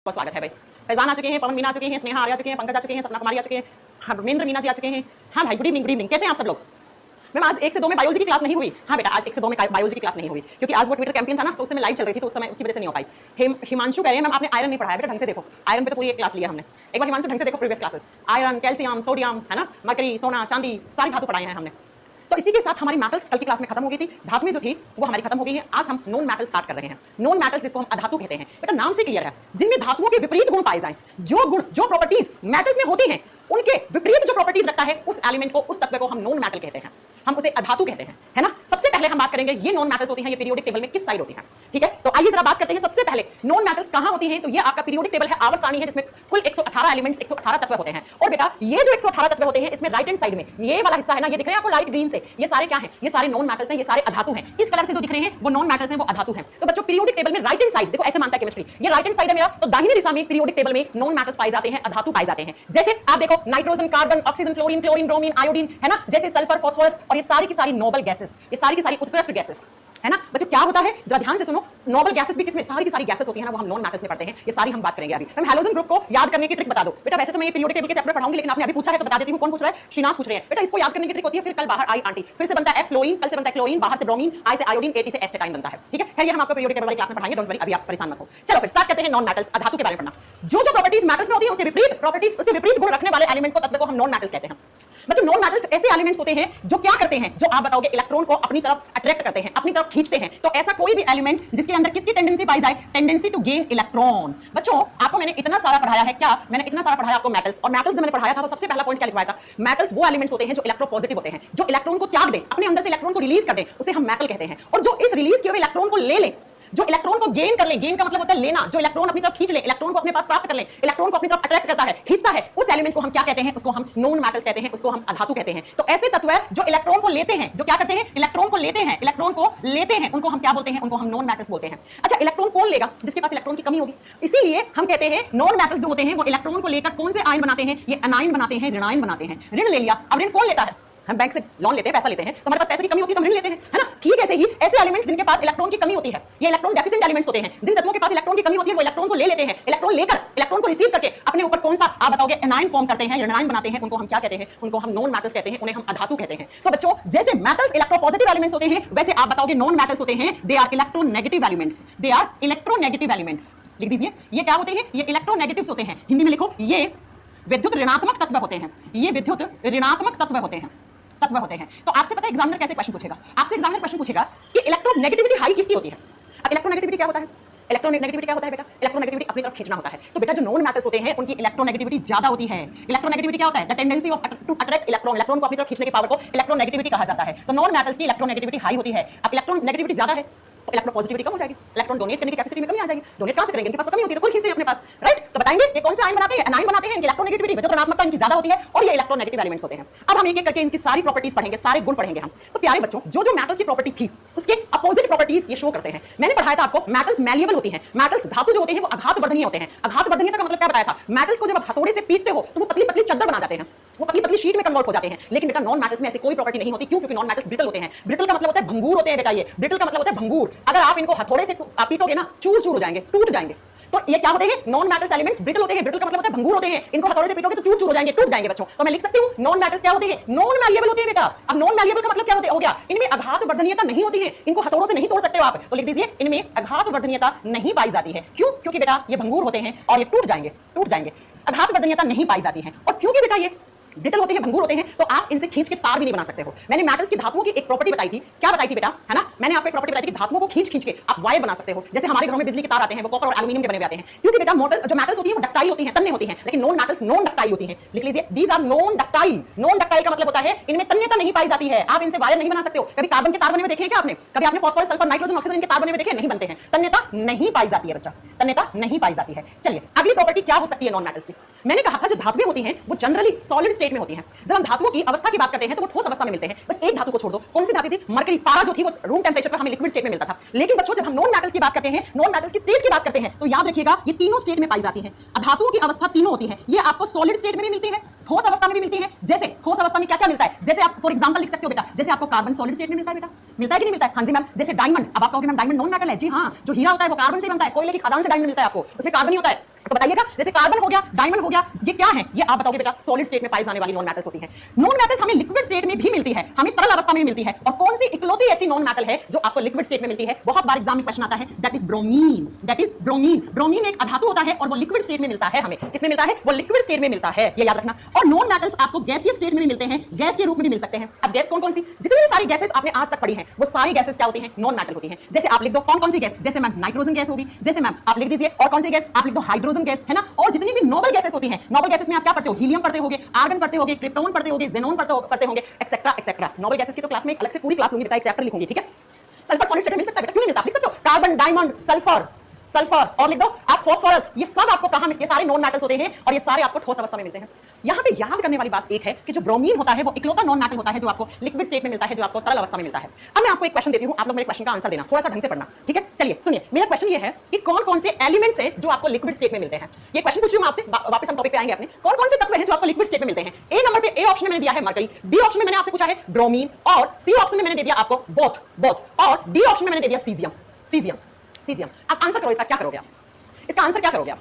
बहुत स्वागत है भाई। फैजान आ चुके हैं, पवन मीना आ चुके हैं, स्नेहा आर्या आ चुके हैं, पंकज आ चुके हैं, सपना कुमारी आ चुके हैं, हरमेंद्र मीना जी आ चुके हैं। हाँ भाई, गुड इवनिंग। कैसे हैं आप सब लोग? मैम आज 1 से 2 में बायोलॉजी की क्लास नहीं हुई। हाँ बेटा, आज 1 से 2 में बायोलॉजी की क्लास नहीं हुई क्योंकि आज वो ट्विटर कैंपेन था ना, तो उस समय लाइव चल रही थी, तो उस समय उसकी वजह से नहीं हो पाई। हिमांशु कह रहे हैं मैम आपने आयरन नहीं पढ़ाया। बेटा ढंग से देखो, आयरन पे तो पूरी एक क्लास लिया हमने। एक बार हिमांशु ढंग से देखो previous classes, iron, calcium, sodium, है ना, मरकरी, सोना, चांदी, सारी धातु पढ़ाए हैं हमने। तो इसी के साथ हमारी मेटल्स कल की क्लास में खत्म हो गई थी। धातुएं जो थी वो हमारी खत्म हो गई है। आज हम नॉन मेटल स्टार्ट कर रहे हैं। नॉन मेटल्स जिसको हम अधातु कहते हैं, बेटा नाम से क्लियर है, जिनमें धातुओं के विपरीत गुण पाए जाएं, जो गुण जो प्रॉपर्टीज मेटल्स में होती हैं उनके विपरीत जो प्रॉपर्टीज रखता है उस एलिमेंट को, उस तत्व को हम नॉन मेटल कहते हैं, हम उसे अधातु कहते हैं, है ना। सबसे पहले हम बात करेंगे ये नॉन मेटल्स होती हैं, ये पीरियोडिक टेबल में किस साइड होती हैं, ठीक है। तो आइए जरा बात करते हैं सबसे पहले नॉन मेटल्स कहां होती हैं। तो ये आपका पीरियोडिक टेबल है, आवर्त सारणी है, जिसमें कुल 118 एलिमेंट्स, 118 तत्व होते हैं। और बेटा ये जो 118 तत्व होते हैं, इसमें राइट हैंड साइड में ये वाला हिस्सा है ना, ये दिख रहे हैं आपको लाइट ग्रीन से, ये सारे क्या हैं? ये सारे नॉन मेटल्स हैं, ये सारे अधातु हैं। इस कलर से जो दिख रहे हैं वो नॉन मेटल्स हैं, वो अधातु हैं। तो बच्चों पीरियोडिक टेबल में राइट हैंड साइड देखो, ऐसे मानता है केमिस्ट्री, ये राइट हैंड साइड है मेरा, तो दाहिनी दिशा में पीरियोडिक टेबल में नॉन मेटल्स पाए जाते हैं, अधातु पाए जाते हैं। जैसे आप देखो nitrogen, carbon, oxygen, chlorine, bromine, iodine, है ना, जैसे सल्फर, फास्फोरस, और ये सारी की सारी नोबल गैसेस, ये सारी की सारी उत्कृष्ट गैसेस, है ना। बच्चों क्या होता है जरा ध्यान से सुनो, नोबल गैसेस भी किसमें? सारी की सारी गैसेस होती है ना, वो हम नॉन मेटल्स में पढ़ते हैं। ये सारी हम बात करेंगे अभी। हम हैलोजन ग्रुप को याद करने की ट्रिक बता दो बेटा। वैसे तो मैं ये पीरियोडिक टेबल के चैप्टर पढ़ाऊंगी, लेकिन आपने अभी पूछा है तो बता देती हूं। कौन पूछ रहा है? श्रीनाथ पूछ रहे हैं। बेटा इसको याद करने की ट्रिक होती है, फिर कल बाहर आई आंटी, फिर से बनता है फ्लोरीन, कल से बनता है क्लोरीन, बाहर से ब्रोमीन, आई से आयोडीन, एटी से एस्टेटाइन बनता है, ठीक है। खैर ये हम आपको पीरियोडिक टेबल वाली क्लास में पढ़ाएंगे, डोंट वरी, अभी आप परेशान मत हो। चलो फिर स्टार्ट करते हैं नॉन मेटल्स, अधातु के बारे में पढ़ना। जो प्रॉपर्टीज मेटल्स में होती है उसके विपरीत प्रॉपर्टीज, उसके विपरीत गुण रखने वाले एलिमेंट को, तत्व को हम नॉन मेटल्स कहते हैं। बच्चों नॉन मेटल्स ऐसे एलिमेंट्स होते हैं जो क्या करते हैं, जो आप बताओगे इलेक्ट्रॉन को अपनी तरफ अट्रैक्ट करते हैं, अपनी तरफ खींचते हैं। तो ऐसा कोई भी एलिमेंट जिसके अंदर किसकी टेंडेंसी पाई जाए? Tendency to gain electron. बच्चों आपको मैंने इतना सारा पढ़ाया है, क्या मैंने इतना सारा पढ़ाया आपको मेटल्स, और मेटल्स जब मैंने पढ़ाया था तो सबसे पहला पॉइंट क्या लिखवाया था? मेटल्स वो एलिमेंट्स होते हैं जो इलेक्ट्रोपॉजिटिव होते हैं, जो इलेक्ट्रॉन को त्याग दें, अपने अंदर से इलेक्ट्रॉन को रिलीज कर दें, उसे हम मेटल कहते हैं। और जो इस रिलीज किए हुए इलेक्ट्रॉन को ले लें, जो इलेक्ट्रॉन को गेन कर ले, गेन का मतलब होता है लेना, जो इलेक्ट्रॉन अपनी तरफ खींच ले, इलेक्ट्रॉन को अपने पास प्राप्त कर ले, इलेक्ट्रॉन को अपनी तरफ अट्रैक्ट करता है, खींचता है, उस एलिमेंट को हम क्या कहते हैं? उसको हम नॉन मेटल्स कहते हैं, उसको हम अधातु कहते हैं। तो ऐसे तत्व है जो इलेक्ट्रॉन को लेते हैं, जो क्या करते हैं? इलेक्ट्रॉन को लेते हैं, इलेक्ट्रॉन को लेते हैं, उनको हम क्या बोलते हैं? उनको हम नॉन मेटल्स बोलते हैं। अच्छा इलेक्ट्रॉन कौन लेगा? जिसके पास इलेक्ट्रॉन की कमी होगी। इसीलिए हम कहते हैं नॉन मेटल्स जो होते हैं वो इलेक्ट्रॉन को लेकर कौन से आयन बनाते हैं? ये अनायन बनाते हैं, ऋणायन बनाते हैं। ऋण ले लिया, अब ऋण कौन लेता है? हम बैंक से लोन लेते हैं, पैसा लेते हैं, तो हमारे पास पैसे की कमी होती है तो हम ऋण लेते हैं, है ना। ठीक ऐसे ही ऐसे एलिमेंट्स जिनके पास इलेक्ट्रॉन की कमी होती है, ये इलेक्ट्रॉन डेफिशिएंट एलिमेंट्स होते हैं। जिन तत्वों के पास इलेक्ट्रॉन की कमी होती है वो इलेक्ट्रॉन को ले लेते हैं, इलेक्ट्रॉन लेकर, इलेक्ट्रॉन को रिसीव करके अपने ऊपर कौन सा आप बताओगे? एनायन फॉर्म करते हैं, ऋणायन बनाते हैं, उनको हम क्या कहते हैं? उनको हम नॉन मेटल्स कहते हैं, उन्हें हम अधातु कहते हैं। तो बच्चों जैसे मेटल्स इलेक्ट्रोपॉजिटिव एलिमेंट्स होते हैं, वैसे आप बताओगे नॉन मेटल्स होते हैं, they are electronegative elements, they are electronegative elements. लिख दीजिए ये क्या होते हैं? ये इलेक्ट्रोनेगेटिव्स होते हैं। हिंदी में लिखो ये विद्युत ऋणात्मक तत्व होते हैं, ये विद्युत ऋणात्मक तत्व होते हैं, तत्व होते हैं। तो आपसे पता है एग्जामिनर कैसे क्वेश्चन पूछेगा? आपसे एग्जामिनर क्वेश्चन पूछेगा कि इलेक्ट्रोनेगेटिविटी हाई किसकी होती है? इलेक्ट्रोनेगेटिविटी क्या होता है? इलेक्ट्रोनेगेटिविटी क्या होता है बेटा? इलेक्ट्रोनेगेटिविटी अपनी तरफ खींचना होता है। तो बेटा जो नॉन मेटल्स होते हैं उनकी इलेक्ट्रोनेगेटिविटी ज्यादा होती है। इलेक्ट्रोनेगेटिविटी क्या होता है? The tendency of to attract electron, electron को अपनी तरफ खींचने की पावर को इलेक्ट्रोनेगेटिविटी कहा जाता है। तो नॉन मेटल्स की इलेक्ट्रोनेगेटिविटी हाई होती है। अब इलेक्ट्रोनेगेटिविटी ज्यादा है तो इलेक्ट्रोपॉजिटिविटी कम हो जाएगी, इलेक्ट्रॉन डोनेट करने की कैपेसिटी में कमी आ जाएगी। डोनेट कहां से करेंगे? इनके पास तो कमी होती है तो कोई खींचते हैं अपने पास, राइट। तो बताएंगे ये कौन से आयन बनाते हैं? एनायन बनाते हैं। इनकी इलेक्ट्रोनेगेटिविटी विद्युत ऋणात्मकता इनकी ज्यादा होती है और ये इलेक्ट्रोनेगेटिव एलिमेंट्स होते हैं। अब हम एक एक करके इनकी सारी प्रॉपर्टीज पढ़ेंगे, सारे गुण पढ़ेंगे हम। तो प्यारे बच्चों जो जो मेटल्स की प्रॉपर्टी थी उसके अपोजिट प्रॉपर्टीज ये शो करते हैं। मैंने पढ़ाया था आपको मेटल्स मैलिएबल होती हैं, मेटल्स धातु जो होते हैं वो आघात वर्धनीय होते हैं। आघात वर्धनीयता का मतलब क्या बताया था? मेटल्स को जब आप हथौड़े से पीटते हो तो वो पतली पतली चादर बना जाते हैं, वो पतली पतली शीट में कन्वर्ट हो जाते हैं। लेकिन बेटा नॉन मेटल्स में ऐसी कोई प्रॉपर्टी नहीं होती। क्यों? क्योंकि नॉन मेटल्स ब्रिटल होते हैं। ब्रिटल का मतलब होता है भंगुर होते हैं बेटा। ये ब्रिटल का मतलब होता है भंगुर। अगर आप इनको हथौड़े से पीटोगे ना चूर चूर हो जाएंगे, टूट जाएंगे। तो ये क्या होते हैं? नॉन मेटल्स एलिमेंट्स ब्रिटल होते हैं। ब्रिटल का मतलब होता है भंगुर होते हैं। इनको हथौड़े से पीटोगे तो चूर चूर हो जाएंगे, टूट जाएंगे बच्चों। तो मैं लिख सकती हूं नॉन मेटल्स क्या होते हैं? नॉन मैलिएबल होते हैं बेटा। अब नॉन मैलिएबल का मतलब क्या होते हो गया? इनमें आघात वर्धनीयता नहीं होती है, इनको हथौड़ों से नहीं तोड़ सकते हो आप। तो लिख दीजिए इनमें आघात वर्धनीयता नहीं पाई जाती है। क्यों? क्योंकि बेटा ये भंगुर होते हैं और ये टूट जाएंगे, टूट जाएंगे। आघात वर्धनीयता नहीं पाई जाती है। और क्योंकि बेटा ये ब्रिटल होते हैं, भंगुर होते हैं, तो आप इनसे खींच के तार भी नहीं बना सकते हो। मैंने मेटल्स की धातुओं की एक प्रॉपर्टी बताई थी। क्या बताई थी बेटा? है ना, मैंने आपको एक प्रॉपर्टी बताई थी कि धातुओं को खींच खींच के आप वायर बना सकते हो। जैसे हमारे घरों में बिजली के तार आते हैं वो कॉपर और एल्यूमिनियम के बने हुए आते हैं। क्योंकि बेटा जो मेटल्स होती है वो डक्टाइल होती हैं, तन्य होती हैं, लेकिन नॉन मेटल्स नॉन डक्टाइल होती हैं। लिख लीजिए these are non ductile. Non ductile का मतलब होता है इनमें तन्यता नहीं पाई जाती है, आप इनसे वायर नहीं बना सकते हो। कभी कार्बन के तार बने हुए देखे हैं क्या आपने? कभी आपने फास्फोरस, सल्फर, नाइट्रोजन, ऑक्सीजन के तार बने हुए देखे? नहीं बनते हैं, तन्यता नहीं पाई जाती है बच्चा, तन्यता नहीं पाई जाती है। चलिए अगली प्रॉपर्टी क्या हो सकती है नॉन मेटल्स की? मैंने कहा था जो धातुएं होती हैं वो जनरली सॉलिड स्टेट में होती हैं। जब हम धातुओं की अवस्था की बात करते हैं तो वो ठोस अवस्था में मिलते हैं। बस एक धातु को छोड़ दो, कौन सी धातु थी? मरकरी। पारा जो थी वो रूम टेंपरेचर पर हमें लिक्विड स्टेट में मिलता था। लेकिन बच्चों जब हम नॉन मेटल्स की बात करते हैं, नॉन मेटल्स की स्टेट की बात करते हैं, तो याद रखिएगा ये तीनों स्टेट में पाई जाती हैं। धातुओं की अवस्था तीनों होती है। ये आपको सॉलिड स्टेट में भी मिलती है, ठोस अवस्था में भी मिलती है। जैसे ठोस अवस्था में क्या क्या मिलता है? जैसे आप फॉर एग्जांपल लिख सकते हो बेटा, जैसे आपको कार्बन सॉलिड स्टेट में मिलता है बेटा, मिलता है कि नहीं मिलता है? हाँ जी मैम। जैसे डायमंड, अब आप कहोगे मैम डायमंड नॉन मेटल है। जी हाँ, जो हीरा होता है वो कार्बन से बनता है, कोयले की खदान से डायमंड मिलता है आपको, उसमें कार्बन ही होता है। तो बताइएगा, जैसे कार्बन हो गया, डायमंड हो गया, ये क्या है? ये आप बताओगे बेटा सॉलिड स्टेट में पाई जाने वाली नॉन मेटल्स होती हैं। नॉन मेटल्स हमें लिक्विड स्टेट में भी मिलती है, हमें तरल अवस्था में मिलती है। और कौन सी इकलौती ऐसी नॉन मेटल है जो आपको लिक्विड स्टेट में मिलती है? बहुत बार एग्जाम में क्वेश्चन आता है, that is bromine. That is bromine. Bromine एक अधातु होता है और वो लिक्विड स्टेट में मिलता है हमें। किसमें मिलता है? वो लिक्विड स्टेट में मिलता है, ये याद रखना। और नॉन मेटल्स आपको गैसीय स्टेट में भी मिलते हैं, गैस के रूप में भी मिल सकते हैं। अब गैस कौन कौन सी? जितनी भी सारी गैसेस आपने आज तक पढ़ी हैं, वो सारी गैसेस क्या होती हैं? नॉन मेटल होती हैं। जैसे आप लिख दो कौन कौन सी गैस, जैसे मैम नाइट्रोजन गैस होगी, जैसे मैम आप लिख दीजिए और कौन सी गैस, आप लिख दो हाइड्रोजन गैस, है ना। और जितनी भी नोबल गैसेस होती हैं, नोबल गैसेस में आप क्या पढ़ते हो? हीलियम पढ़ते होगे, आर्गन पढ़ते होगे, क्रिप्टोन पढ़ते होगे, ज़ेनॉन पढ़ते होंगे, एक्सेट्रा एक्सेट्रा। नोबल गैसेस की तो क्लास में अलग से पूरी क्लास लूंगी बेटा, एक चैप्टर लिखूंगी, ठीक है। सल्फर सॉलिड स्टेट में मिल सकता है बेटा, क्यों नहीं मिलता? लिख सकते हो कार्बन, डायमंड, सल्फर, सल्फर, और लिख दो आप फास्फोरस। ये सब आपको कहां मिलते हैं? ये सारे नॉन मेटल्स होते हैं और ये सारे आपको ठोस अवस्था में मिलते हैं। यहां पे याद करने वाली बात एक है कि जो ब्रोमीन होता है वो इकलौता नॉन मेटल होता है जो आपको लिक्विड स्टेट में मिलता है, जो आपको तरल अवस्था में मिलता है। अब मैं आपको एक क्वेश्चन देती हूं, आप लोग मेरे क्वेश्चन का आंसर देना, थोड़ा सा ढंग से पढ़ना, ठीक है। चलिए सुनिए, मेरा क्वेश्चन ये है कि कौन कौन से एलिमेंट्स हैं जो आपको लिक्विड स्टेट में मिलते हैं। ये क्वेश्चन पूछ रही हूं आपसे, वापस हम टॉपिक पे आएंगे अपने। कौन कौन से तत्व हैं जो आपको लिक्विड स्टेट में मिलते हैं? ए नंबर पे, ए ऑप्शन में मैंने दिया है मरकरी, बी ऑप्शन में मैंने आपसे पूछा है ब्रोमीन, और सी ऑप्शन में मैंने दे दिया आपको बोथ, और डी ऑप्शन में मैंने दे दिया सीजियम, सीजियम, सीजियम। अब आंसर करो इसका, क्या करोगे आप? इसका आंसर क्या करोगे आप?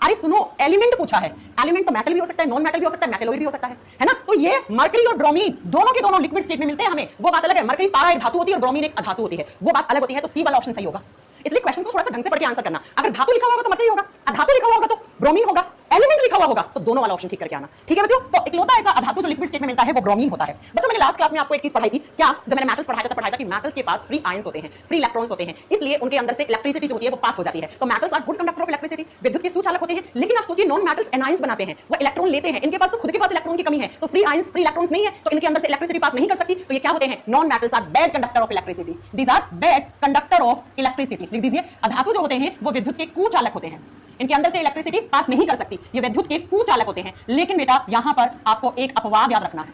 अरे सुनो, एलिमेंट पूछा है, एलिमेंट तो मेटल भी हो सकता है, नॉन मेटल भी हो सकता है, मेटलॉइड भी हो सकता है ना। तो ये मरकरी और ब्रोमीन दोनों के दोनों लिक्विड स्टेट में मिलते हैं हमें, वो बात अलग है। मरकरी पारा एक धातु होती है और ब्रोमीन एक अधातु होती है, वो बात अलग होती है। तो सी वाला ऑप्शन सही होगा। इसलिए क्वेश्चन को थोड़ा सा ढंग से पढ़ के आंसर करना। अगर धातु लिखा हुआ होगा तो मरकरी होगा, अधातु लिखा हुआ होगा तो ब्रोमीन होगा, एलिमेंट लिखा हुआ होगा तो दोनों वाला ऑप्शन ठीक करके आना, ठीक है बच्चों। तो इकलौता ऐसा अधातु जो लिक्विड स्टेट में मिलता है वो ब्रोमीन होता है। बच्चों मैंने लास्ट क्लास में आपको एक चीज पढ़ाई थी, क्या? जब मैंने मेटल्स पढ़ाया था पढ़ाया था कि मेटल्स के पास फ्री आयंस होते हैं, फ्री इलेक्ट्रॉन्स होते हैं, इसलिए उनके अंदर से इलेक्ट्रिसिटी जो होती है वो पास हो जाती है। तो metals are good conductor of electricity, विद्युत के सुचालक होते हैं। लेकिन आप सोचिए, नॉन मेटल्स एनायंस बनाते हैं, वो इलेक्ट्रॉन लेते हैं, इनके पास तो खुद के पास इलेक्ट्रॉन की कमी है, तो फ्री आयंस, फ्री इलेक्ट्रॉन्स नहीं है, तो इनके अंदर से इलेक्ट्रिसिटी पास नहीं कर सकती। तो ये क्या होते हैं? Non metals are bad conductor of electricity. These are bad conductor of electricity. लिख दीजिए, अधातु जो होते हैं वो विद्युत के कुचालक होते हैं, इनके अंदर से इलेक्ट्रिसिटी पास नहीं कर सकती, ये विद्युत के कुचालक होते हैं। लेकिन बेटा यहां पर आपको एक अपवाद याद रखना है।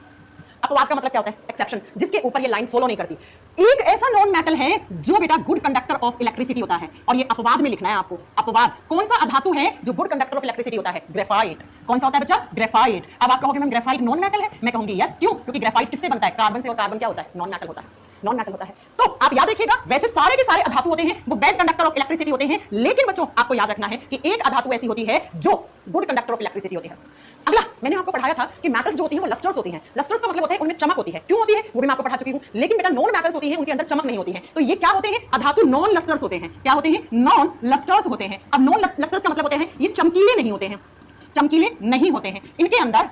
अपवाद का मतलब क्या होता है? एक्सेप्शन, जिसके ऊपर ये लाइन फॉलो नहीं करती। एक ऐसा नॉन मेटल है जो बेटा गुड कंडक्टर ऑफ इलेक्ट्रिसिटी होता है, और ये अपवाद में लिखना है आपको। अपवाद कौन सा अधातु है जो गुड कंडक्टर ऑफ इलेक्ट्रिसिटी होता है? ग्रेफाइट। कौन सा होता है बच्चा? ग्रेफाइट। अब आप कहोगे मैम ग्रेफाइट नॉन मेटल है, मैं कहूंगी यस। क्यों? क्योंकि ग्रेफाइट किससे बनता है? कार्बन से, और कार्बन क्या होता है? नॉन मेटल होता है, नॉन मेटल होता है। तो आप याद रखिएगा, वैसे सारे के सारे अधातु होते हैं वो बैड कंडक्टर ऑफ इलेक्ट्रिसिटी होते हैं, लेकिन बच्चों आपको याद रखना है कि एक अधातु ऐसी होती है जो गुड कंडक्टर ऑफ इलेक्ट्रिसिटी होती है। अगला मैंने आपको पढ़ाया था कि मेटल्स जो होती हैं वो लस्टर्स होती हैं। लस्टर्स का मतलब होता है उनमें चमक होती है। क्यों होती है वो भी मैं आपको पढ़ा चुकी हूं। लेकिन बेटा नॉन मेटल्स होती हैं, उनके अंदर चमक नहीं होती है। तो ये क्या होते हैं? अधातु नॉन लस्टर्स होते हैं। क्या होते हैं? नॉन लस्टर्स होते हैं। अब नॉन लस्टर्स का मतलब होते हैं ये चमकीले नहीं होते हैं, चमकीले नहीं होते हैं, इनके अंदर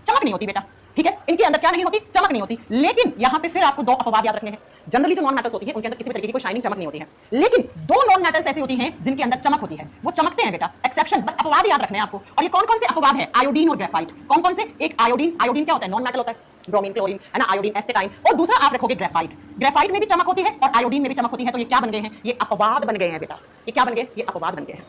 चमक नहीं होती बेटा, ठीक है। इनके अंदर क्या नहीं होती? चमक नहीं होती। लेकिन यहां पे फिर आपको दो अपवाद याद रखने हैं। जनरली जो नॉन मेटल्स होती है उनके अंदर किसी भी तरीके की कोई शाइनिंग चमक नहीं होती है, लेकिन दो नॉन मेटल्स ऐसी होती हैं जिनके अंदर चमक होती है, वो चमकते हैं बेटा। एक्सेप्शन, बस अपवाद याद रखने हैं आपको। और ये कौन कौन से अपवाद है? आयोडीन और ग्रेफाइट। कौन कौन से? एक आयोडीन, आयोडीन क्या होता है? नॉन मेटल होता है, ब्रोमीन, क्लोरीन, है ना, आयोडीन, एस्टेटाइन। और दूसरा आप रखोगे ग्रेफाइट। ग्रेफाइट में भी चमक होती है और आयोडीन में भी चमक होती है। तो ये क्या बन गए हैं? ये अपवाद बन गए हैं बेटा। ये क्या बन गए? ये अपवाद बन गए हैं,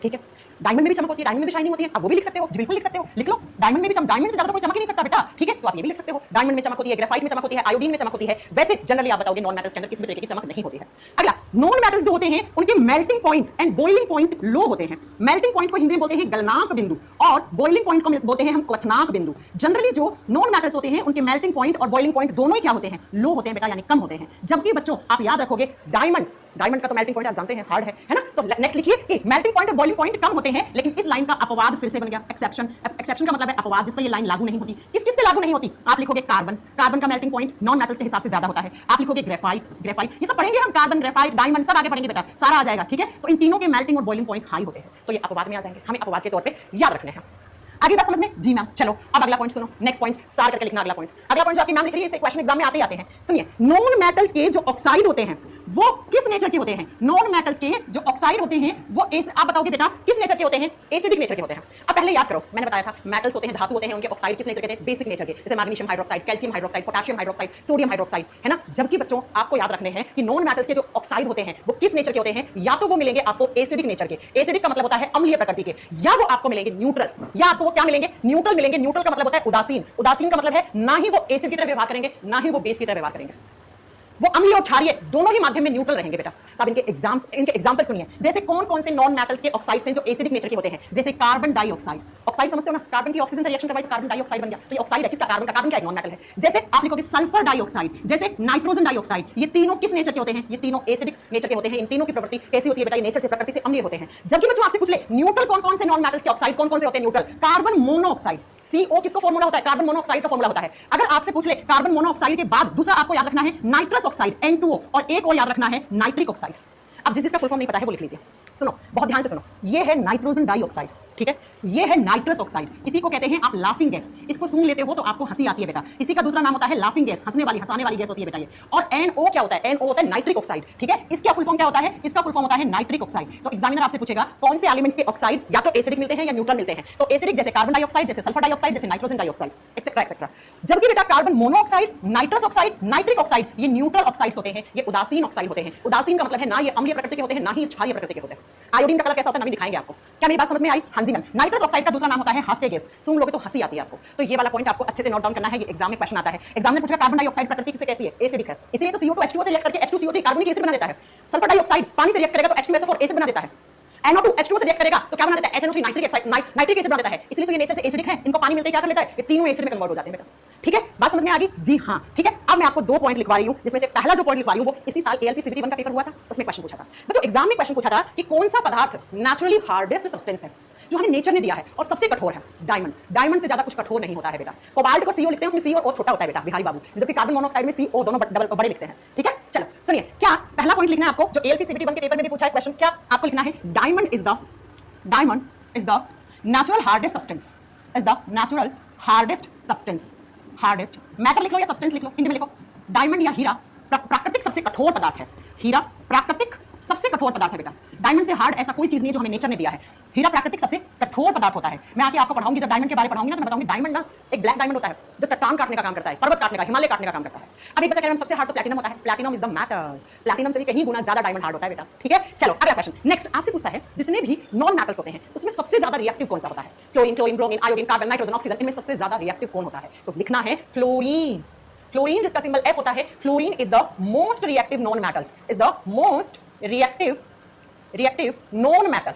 ठीक है। डायमंड में भी चमक होती है, डायमंड में भी शाइनिंग होती है। अब वो भी लिख सकते हो जी, बिल्कुल लिख सकते हो, लिख लो। डायमंड में भी चमक, डायमंड से ज्यादा कोई चमक ही नहीं सकता बेटा, ठीक है। तो आप ये भी लिख सकते हो, डायमंड में चमक होती है, ग्रेफाइट में चमक होती है, आयोडीन में चमक होती है। वैसे जनरली आप बताओगे नॉन मेटल्स के अंदर किसी भी तरीके की चमक नहीं होती है। अगला, नॉन मेटल्स जो होते हैं उनके melting point and boiling point low होते हैं। मेल्टिंग पॉइंट को हिंदी में बोलते हैं गलनांक बिंदु, और बॉइलिंग पॉइंट को बोलते हैं हम क्वथनांक बिंदु। जनरली जो नॉन मेटल्स होते हैं उनके मेल्टिंग पॉइंट और बॉइलिंग पॉइंट दोनों ही क्या होते हैं? लो होते हैं बेटा, यानी कम होते हैं। जबकि बच्चों आप याद रखोगे डायमंड, डायमंड का तो मेल्टिंग पॉइंट आप जानते हैं हार्ड है ना। तो नेक्स्ट लिखिए कि मेल्टिंग पॉइंट और बॉइलिंग पॉइंट कम होते हैं, लेकिन इस लाइन का अपवाद फिर से बन गया एक्सेप्शन। एक्सेप्शन का मतलब है अपवाद, जिस पर ये लाइन लागू नहीं होती। किस किस पे लागू नहीं होती? आप लिखोगे कार्बन, कार्बन का मेल्टिंग पॉइंट नॉन मेटल्स के हिसाब से ज्यादा होता है। आप लिखोगे ग्रेफाइट, ग्रेफाइट, ये सब पढ़ेंगे हम, कार्बन, ग्रेफाइट, डायमंड सब आगे पढ़ेंगे बेटा, सारा आ जाएगा, ठीक है। तो इन तीनों के मेल्टिंग और बॉइलिंग पॉइंट हाई होते हैं, तो ये अपवाद में आ जाएंगे, हमें अपवाद के तौर पे याद रखने हैं। आगे बात समझ में? जी मैम। चलो अब अगला पॉइंट सुनो, नेक्स्ट पॉइंट स्टार करके लिखना। अगला पॉइंट जो आपकी मैम लिख रही है, इसे क्वेश्चन एग्जाम में आते ही आते हैं। सुनिए, नॉन मेटल्स के जो ऑक्साइड होते हैं वो किस नेचर के होते हैं? नॉन मेटल्स के जो ऑक्साइड होते हैं वो आप बताओगे बेटा किस नेचर के होते हैं? एसिडिक नेचर के होते हैं। अब पहले याद करो, मैंने बताया था मेटल्स होते हैं, धातु होते हैं, उनके ऑक्साइड किस नेचर के होते हैं? बेसिक नेचर के, जैसे magnesium hydroxide, calcium hydroxide, potassium hydroxide, sodium hydroxide, है ना। जबकि बच्चों आपको याद रखने हैं कि नॉन मेटल्स के जो ऑक्साइड होते हैं वो किस नेचर के होते हैं? या तो वो मिलेंगे आपको एसिडिक नेचर के, एसिडिक का मतलब होता है अम्लीय प्रकृति के, या वो आपको मिलेंगे न्यूट्रल, या आपको वो क्या मिलेंगे? न्यूट्रल मिलेंगे। न्यूट्रल का मतलब होता है उदासीन, उदासीन का मतलब है ना ही वो एसिड की तरह व्यवहार करेंगे ना ही वो बेस की तरह व्यवहार करेंगे, वो अम्लीय और क्षारीय दोनों ही माध्यम में न्यूट्रल रहेंगे बेटा। अब इनके एग्जांपल सुनिए, जैसे कौन कौन से नॉन मेटल्स के ऑक्साइड्स हैं जो एसिडिक नेचर के होते हैं? जैसे कार्बन डाइऑक्साइड, ऑक्साइड समझते हो ना, कार्बन की ऑक्सीजन से रिएक्शन करवाई तो कार्बन डाइऑक्साइड बन गया, तो ये ऑक्साइड है किसका, कार्बन का। कार्बन क्या है, नॉन मेटल है। जैसे आप लिखोगे सल्फर डाइऑक्साइड, जैसे नाइट्रोजन डाइऑक्साइड, ये तीनों किस नेचर के होते हैं, ये तीनों एसिडिक नेचर के होते हैं। इन तीनों की प्रॉपर्टी कैसी होती है बेटा, ये नेचर से, प्रकृति से अम्लीय होते हैं। जबकि बच्चों आपसे पूछ ले न्यूट्रल कौन कौन से नॉन मेटल्स के ऑक्साइड कौन कौन से होते हैं न्यूट्रल, कार्बन मोनोऑक्साइड, CO किसका फार्मूला होता है, कार्बन मोनोऑक्साइड का फार्मूला होता है। अगर आपसे पूछ ले कार्बन मोनोऑक्साइड के बाद दूसरा आपको याद रखना है नाइट्रस ऑक्साइड N2O, और एक और याद रखना है नाइट्रिक ऑक्साइड। अब जिसका फुल फॉर्म नहीं पता है वो लिख लीजिए, सुनो बहुत ध्यान से सुनो। ये है नाइट्रोजन डाइऑक्साइड, ठीक है, ये है नाइट्रस ऑक्साइड, इसी को कहते हैं आप लाफिंग गैस। इसको सूंघ लेते हो तो आपको हंसी आती है बेटा, इसी का दूसरा नाम होता है लाफिंग गैस, हंसने वाली, हंसाने वाली गैस होती है बेटा ये। और NO क्या होता है, NO होता है नाइट्रिक ऑक्साइड, ठीक है। इसका फुल फॉर्म क्या होता है, इसका फुल फॉर्म होता है नाइट्रिक ऑक्साइड। तो एग्जामिनर आपसे पूछेगा कौन से एलिमेंट्स के ऑक्साइड या तो एसिडिक मिलते हैं या न्यूट्रल मिलते हैं। तो एसिडिक जैसे कार्बन डाइऑक्साइड, जैसे सल्फर डाइऑक्साइड, जैसे नाइट्रोजन डाइऑक्साइड, एक्सेट्रा एक्सेट्रा। जबकि बेटा carbon monoxide, nitrous oxide, nitric oxide, ये न्यूट्रल ऑक्साइड्स होते हैं, ये उदासीन ऑक्साइड होते हैं। उदासीन का मतलब है ना ये अम्लीय प्रकृति के होते हैं, ना ही क्षारीय प्रकृति के होते हैं। आयोडीन का कलर कैसा होता है, ना भी दिखाएंगे आपको। क्या मेरी बात समझ में आई, हाँ जी मैम। नाइट्रस ऑक्साइड का दूसरा नाम होता है हास्य गैस, सूंघ लोगे तो हंसी आती है आपको। तो ये वाला पॉइंट आपको अच्छे से नोट डाउन करना है, ये एग्जाम में क्वेश्चन आता है। एग्जाम में पूछेगा कार्बन डाइऑक्साइड प्रकृति से कैसी है, एसिडिक है, इसलिए तो CO2 H2O से रिएक्ट करके H2CO3 कार्बनिक एसिड बना देता है। सल्फर डाइऑक्साइड पानी से रिएक्ट करेगा तो H2SO4 एसिड बना देता है। NO2 H2O से रिएक्ट करेगा तो क्या बना देता है, HNO3 नाइट्रिक एसिड बना देता है। इसलिए तो ये नेचर से एसिडिक है, इनको पानी मिलते ही क्या कर लेता है, ये तीनों एसिड में कन्वर्ट हो जाते हैं बेटा। ठीक है, बात समझ में आ गई जी, हाँ ठीक है। अब मैं आपको 2 पॉइंट लिखवा रही हूं, जिसमें से पहला जो पॉइंट लिखवा रही हूं वो इसी साल ALP CBT 1 का पेपर हुआ था, उसमें क्वेश्चन पूछा था। बच्चों एग्जाम में क्वेश्चन पूछा था कि कौन सा पदार्थ नेचुरली हार्डेस्ट सब्सटेंस है जो हमें नेचर ने दिया है और सबसे कठोर है, डायमंड। डायमंड से ज्यादा कुछ कठोर नहीं होता है बेटा। कोबाल्ट को CO लिखते हैं, उसमें C और छोटा होता है बेटा बिहारी बाबू, जबकि कार्बन मोनोऑक्साइड में CO दोनों डबल बड़े लिखते हैं। ठीक है, चलो सुनिए, क्या पहला पॉइंट लिखना है आपको जो ALP CBT 1 के पेपर में भी पूछा है क्वेश्चन, क्या आपको लिखना है, diamond is the natural hardest substance, is the natural hardest substance. Hardest matter लिख लो या सब्सटेंस लिख लो, हिंदी में लिखो। डायमंड या हीरा प्राकृतिक सबसे कठोर पदार्थ है, हीरा प्राकृतिक सबसे कठोर पदार्थ है बेटा। डायमंड से हार्ड ऐसा कोई चीज नहीं है जो हमें नेचर ने दिया है। हीरा प्राकृतिक सबसे कठोर पदार्थ होता है। मैं आके आपको पढ़ाऊंगी, जब डायमंड के बारे में पढ़ाऊंगी ना तो मैं बताऊंगी डायमंड ना एक ब्लैक डायमंड होता है जो चट्टान काटने का काम करता है, पर्वत काटने का, हिमालय काटने का काम करता है। अब एक बच्चा कह रहा है सबसे हार्ड तो प्लैटिनम होता है, platinum is the matter, platinum से भी कहीं गुना ज्यादा डायमंड हार्ड होता है बेटा। ठीक है, चलो अगला क्वेश्चन। नेक्स्ट आपसे पूछता है जितने भी नॉन मेटल्स होते हैं उसमें सबसे ज्यादा रिएक्टिव कौन सा होता है, fluorine, chlorine, bromine, iodine, carbon, nitrogen, oxygen, इनमें सबसे ज्यादा रिएक्टिव कौन होता है, तो लिखना है फ्लोरीन। फ्लोरीन जिसका सिंबल F होता है, fluorine is the most reactive non metals, is the most reactive non metal.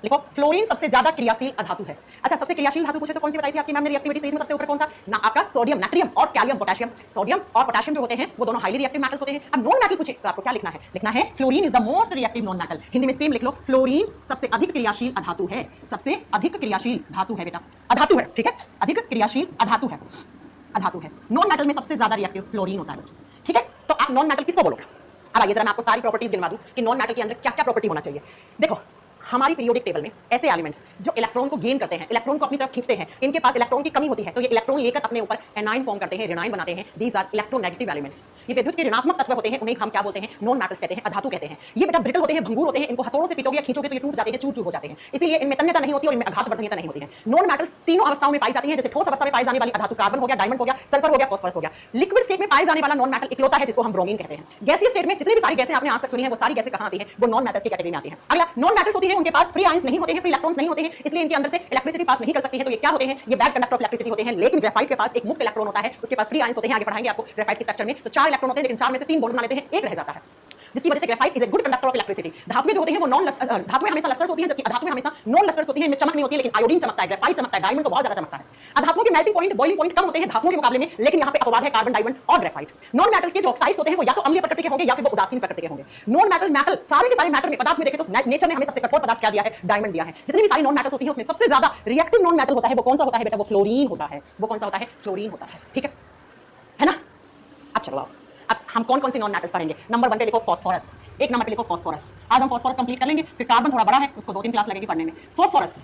लिखो फ्लोरीन सबसे ज्यादा क्रियाशील अधातु है। अच्छा, सबसे क्रियाशील धातु पूछे तो कौन सी बताई थी आपकी मैम ने रिएक्टिविटी सीरीज में सबसे ऊपर कौन था ना, आपका सोडियम, नाट्रियम और कैलियम, पोटेशियम। सोडियम और पोटेशियम जो होते हैं वो दोनों हाईली रिएक्टिव मेटल्स होते हैं। अब नॉन मेटल पूछे तो आपको क्या लिखना है, लिखना है fluorine is the most reactive non metal. Hindi में सेम लिख लो, फ्लोरीन सबसे अधिक क्रियाशील अधातु है, सबसे अधिक क्रियाशील धातु है बेटा, अधातु है। ठीक है, अधिक क्रियाशील अधातु है, अधातु है। नॉन मेटल में सबसे ज्यादा रिएक्टिव फ्लोरीन होता है बच्चों। ठीक है, तो आप नॉन मेटल किसको बोलोगे। अब आइए जरा मैं आपको सारी प्रॉपर्टीज गिनवा दूं कि नॉन मेटल के अंदर क्या क्या प्रॉपर्टी होना चाहिए। देखो हमारी पीरियोडिक टेबल में ऐसे एलिमेंट्स जो इलेक्ट्रॉन को गेन करते हैं, इलेक्ट्रॉन को अपनी तरफ खींचते हैं, इनके पास इलेक्ट्रॉन की कमी होती है तो ये इलेक्ट्रॉन लेकर अपने ऊपर एनाइन फॉर्म करते हैं, ऋणायन बनाते हैं। These are electronegative elements. ये विद्युत के ऋणात्मक तत्व होते हैं, उन्हें हम क्या बोलते हैं, नॉन मेटल्स कहते हैं, अधातु कहते हैं। ये बेटा ब्रिटल होते हैं, भंगुर होते हैं, इनको हथौड़ों से पीटोगे या खींचोगे तो ये टूट जाते हैं, चूर हो जाते हैं। इसलिए इनमें तन्यता नहीं होती और इनमें आघातवर्धनीयता नहीं होती है। नॉन मेटल्स तीनों अवस्थाओं में पाई जाती है, जैसे ठोस अवस्था में पाई जाने वाली अधातु कार्बन हो गया, डायमंड हो गया, सल्फर हो गया, फास्फोरस हो गया। लिक्विड स्टेट में पाए जाने वाला नॉन मेटल इकलौता है जिसको हम ब्रोमीन कहते हैं। गैसीय स्टेट में जितनी भी सारी गैसें आपने आज तक सुनी है वो सारी गैसें कहां आती हैं, वो नॉन मेटल्स की कैटेगरी में आती हैं। अगला नॉन मेटल्स होती है, उनके पास फ्री आयंस नहीं होते हैं, फ्री इलेक्ट्रॉन्स नहीं होते हैं, इसलिए इनके अंदर से इलेक्ट्रिसिटी पास नहीं कर सकती है। तो ये क्या होते हैं, ये बैड कंडक्टर ऑफ इलेक्ट्रिसिटी होते हैं। लेकिन ग्रेफाइट के पास एक मुक्त इलेक्ट्रॉन होता है, उसके पास फ्री आयंस होते हैं। आगे पढ़ाएंगे आपको ग्रेफाइट के स्ट्रक्चर में। तो 4 इलेक्ट्रॉन होते हैं, लेकिन 4 में से 3 बॉन्ड बना लेते हैं, एक रह जाता है, जिसकी वजह से graphite is a good conductor of electricity. धातुएं जो होते हैं वो धातुएं हमेशा लस्टर्स होती हैं, जबकि अधातुएं हमेशा नॉन लस्टर्स होती हैं, इनमें चमक नहीं होती है। लेकिन आयोडीन चमकता है, ग्रेफाइट चमकता है, डायमंड तो बहुत ज्यादा चमकता है। अधातुओं के मेल्टिंग पॉइंट, बॉइलिंग पॉइंट कम होते हैं धातुओं के मुकाबले में, लेकिन यहाँ पे अपवाद है कार्बन, डायमंड और ग्रेफाइट। नॉन मेटल्स के जो ऑक्साइड्स होते हैं वो या तो अम्लीय प्रकृति के होंगे या फिर वो उदासीन प्रकृति के होंगे। नॉन मेटल सारे के सारे मैटर में पदार्थ में देखें तो नेचर ने हमें सबसे कठोर पदार्थ क्या दिया है, डायमंड दिया है। जितनी भी सारी नॉन मेटल्स होती हैं उसमें सबसे ज्यादा रिएक्टिव नॉन मेटल होता है, वो कौन सा होता है बेटा, वो फ्लोरीन होता है। वो कौन सा होता है, फ्लोरीन होता है। ठीक है ना। अब चलो आओ, अब हम कौन कौन सी नॉन मेटल्स पढ़ेंगे। नंबर 1 पे लिखो फास्फोरस, एक नंबर पे लिखो फास्फोरस। आज हम फास्फोरस कंप्लीट कर लेंगे, फिर कार्बन थोड़ा बड़ा है, उसको 2-3 क्लास लगेगी पढ़ने में। फास्फोरस,